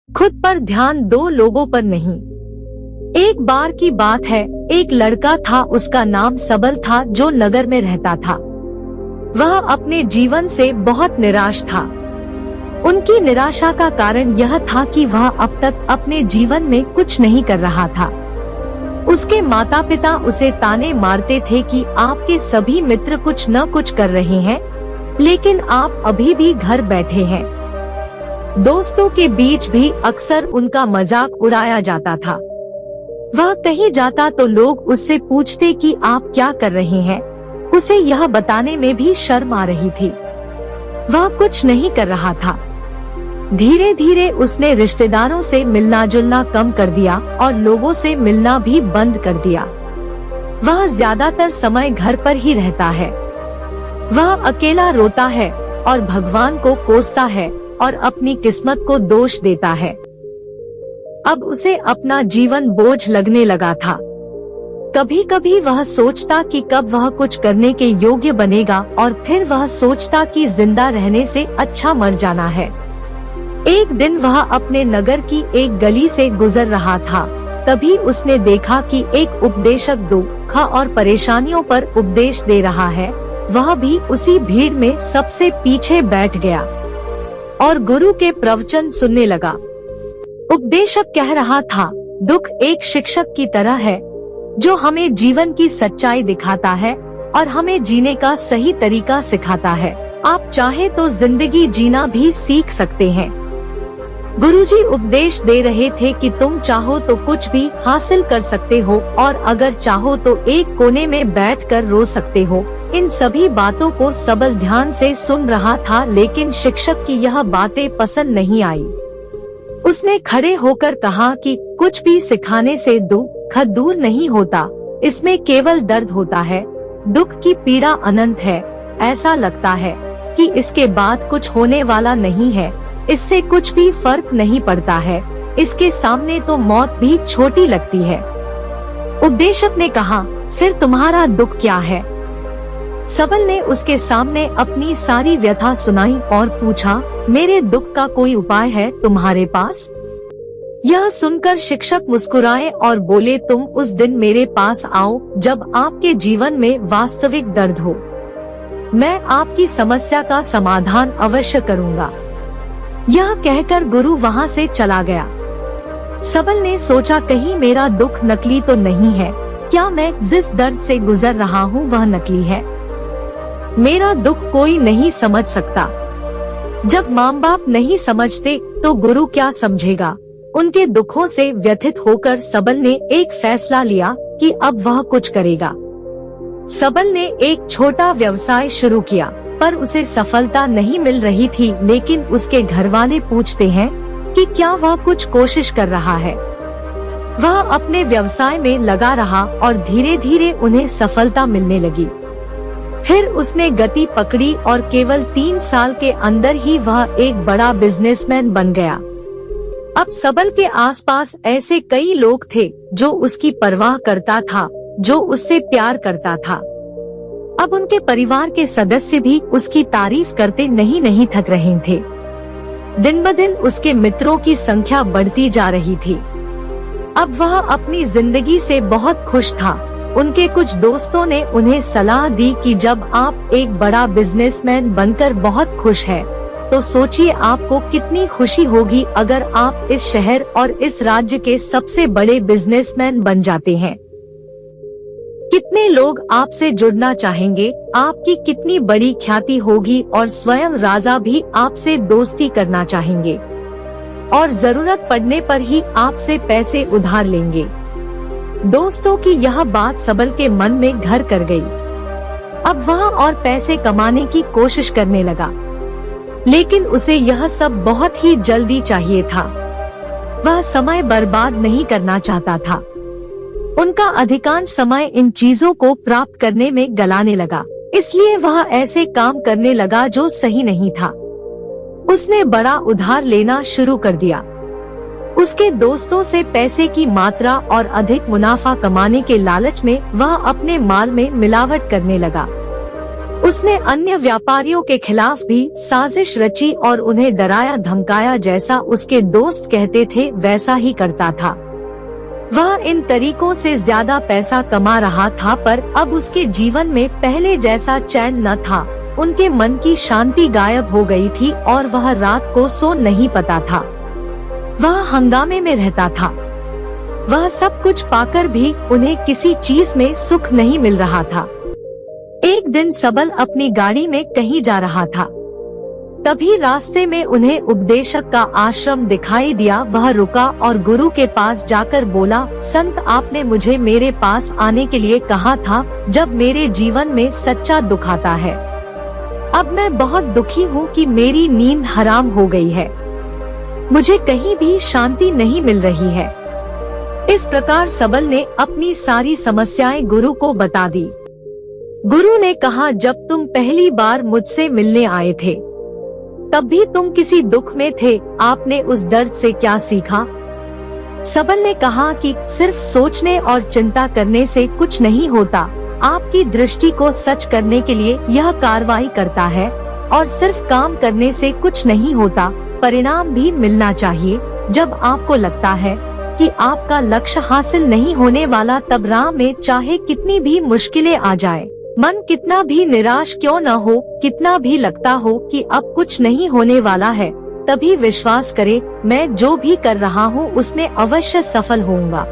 खुद पर ध्यान दो, लोगों पर नहीं। एक बार की बात है, एक लड़का था, उसका नाम सबल था, जो नगर में रहता था। वह अपने जीवन से बहुत निराश था। उनकी निराशा का कारण यह था कि वह अब तक अपने जीवन में कुछ नहीं कर रहा था। उसके माता पिता उसे ताने मारते थे कि आपके सभी मित्र कुछ न कुछ कर रहे हैं, लेकिन आप अभी भी घर बैठे हैं। दोस्तों के बीच भी अक्सर उनका मजाक उड़ाया जाता था। वह कहीं जाता तो लोग उससे पूछते कि आप क्या कर रहे हैं। उसे यह बताने में भी शर्म आ रही थी। वह कुछ नहीं कर रहा था। धीरे धीरे उसने रिश्तेदारों से मिलना जुलना कम कर दिया और लोगों से मिलना भी बंद कर दिया। वह ज्यादातर समय घर पर ही रहता है। वह अकेला रोता है और भगवान को कोसता है और अपनी किस्मत को दोष देता है। अब उसे अपना जीवन बोझ लगने लगा था। कभी कभी वह सोचता कि कब वह कुछ करने के योग्य बनेगा, और फिर वह सोचता कि जिंदा रहने से अच्छा मर जाना है। एक दिन वह अपने नगर की एक गली से गुजर रहा था। तभी उसने देखा कि एक उपदेशक दुख और परेशानियों पर उपदेश दे रहा है। वह भी उसी भीड़ में सबसे पीछे बैठ गया और गुरु के प्रवचन सुनने लगा। उपदेशक कह रहा था, दुख एक शिक्षक की तरह है जो हमें जीवन की सच्चाई दिखाता है और हमें जीने का सही तरीका सिखाता है। आप चाहे तो जिंदगी जीना भी सीख सकते हैं। गुरुजी उपदेश दे रहे थे कि तुम चाहो तो कुछ भी हासिल कर सकते हो, और अगर चाहो तो एक कोने में बैठकर रो सकते हो। इन सभी बातों को सबल ध्यान से सुन रहा था, लेकिन शिक्षक की यह बातें पसंद नहीं आई। उसने खड़े होकर कहा कि कुछ भी सिखाने से दुख दूर नहीं होता, इसमें केवल दर्द होता है। दुख की पीड़ा अनंत है। ऐसा लगता है कि इसके बाद कुछ होने वाला नहीं है, इससे कुछ भी फर्क नहीं पड़ता है, इसके सामने तो मौत भी छोटी लगती है। उपदेशक ने कहा, फिर तुम्हारा दुख क्या है? सबल ने उसके सामने अपनी सारी व्यथा सुनाई और पूछा, मेरे दुख का कोई उपाय है तुम्हारे पास? यह सुनकर शिक्षक मुस्कुराए और बोले, तुम उस दिन मेरे पास आओ जब आपके जीवन में वास्तविक दर्द हो। मैं आपकी समस्या का समाधान अवश्य करूँगा। यह कहकर गुरु वहाँ से चला गया। सबल ने सोचा, कहीं मेरा दुख नकली तो नहीं है? क्या मैं जिस दर्द से गुजर रहा हूँ वह नकली है? मेरा दुख कोई नहीं समझ सकता। जब माँ बाप नहीं समझते तो गुरु क्या समझेगा? उनके दुखों से व्यथित होकर सबल ने एक फैसला लिया कि अब वह कुछ करेगा। सबल ने एक छोटा व्यवसाय शुरू किया, पर उसे सफलता नहीं मिल रही थी। लेकिन उसके घरवाले पूछते हैं कि क्या वह कुछ कोशिश कर रहा है। वह अपने व्यवसाय में लगा रहा और धीरे धीरे उन्हें सफलता मिलने लगी। फिर उसने गति पकड़ी और केवल 3 साल के अंदर ही वह एक बड़ा बिजनेसमैन बन गया। अब सबल के आसपास ऐसे कई लोग थे जो उसकी परवाह करता था, जो उससे प्यार करता था। अब उनके परिवार के सदस्य भी उसकी तारीफ करते नहीं थक रहे थे। दिन ब दिन उसके मित्रों की संख्या बढ़ती जा रही थी। अब वह अपनी जिंदगी से बहुत खुश था। उनके कुछ दोस्तों ने उन्हें सलाह दी कि जब आप एक बड़ा बिजनेसमैन बनकर बहुत खुश हैं, तो सोचिए आपको कितनी खुशी होगी अगर आप इस शहर और इस राज्य के सबसे बड़े बिजनेसमैन बन जाते हैं। कितने लोग आपसे जुड़ना चाहेंगे, आपकी कितनी बड़ी ख्याति होगी और स्वयं राजा भी आपसे दोस्ती करना चाहेंगे और जरूरत पड़ने पर ही आपसे पैसे उधार लेंगे। दोस्तों की यह बात सबल के मन में घर कर गई। अब वह और पैसे कमाने की कोशिश करने लगा, लेकिन उसे यह सब बहुत ही जल्दी चाहिए था। वह समय बर्बाद नहीं करना चाहता था। उनका अधिकांश समय इन चीजों को प्राप्त करने में गलाने लगा, इसलिए वह ऐसे काम करने लगा जो सही नहीं था। उसने बड़ा उधार लेना शुरू कर दिया। उसके दोस्तों से पैसे की मात्रा और अधिक मुनाफा कमाने के लालच में वह अपने माल में मिलावट करने लगा। उसने अन्य व्यापारियों के खिलाफ भी साजिश रची और उन्हें डराया धमकाया, जैसा उसके दोस्त कहते थे वैसा ही करता था। वह इन तरीकों से ज्यादा पैसा कमा रहा था, पर अब उसके जीवन में पहले जैसा चैन न था। उनके मन की शांति गायब हो गई थी और वह रात को सो नहीं पाता था। वह हंगामे में रहता था। वह सब कुछ पाकर भी उन्हें किसी चीज में सुख नहीं मिल रहा था। एक दिन सबल अपनी गाड़ी में कहीं जा रहा था। तभी रास्ते में उन्हें उपदेशक का आश्रम दिखाई दिया। वह रुका और गुरु के पास जाकर बोला, संत, आपने मुझे मेरे पास आने के लिए कहा था जब मेरे जीवन में सच्चा दुख आता है। अब मैं बहुत दुखी हूँ कि मेरी नींद हराम हो गई है। मुझे कहीं भी शांति नहीं मिल रही है। इस प्रकार सबल ने अपनी सारी समस्याएं गुरु को बता दी। गुरु ने कहा, जब तुम पहली बार मुझसे मिलने आए थे तब भी तुम किसी दुख में थे। आपने उस दर्द से क्या सीखा? सबल ने कहा कि सिर्फ सोचने और चिंता करने से कुछ नहीं होता। आपकी दृष्टि को सच करने के लिए यह कार्रवाई करता है, और सिर्फ काम करने से कुछ नहीं होता, परिणाम भी मिलना चाहिए। जब आपको लगता है कि आपका लक्ष्य हासिल नहीं होने वाला, तब राह में चाहे कितनी भी मुश्किलें आ जाए, मन कितना भी निराश क्यों न हो, कितना भी लगता हो कि अब कुछ नहीं होने वाला है, तभी विश्वास करे, मैं जो भी कर रहा हूँ उसमें अवश्य सफल होऊंगा।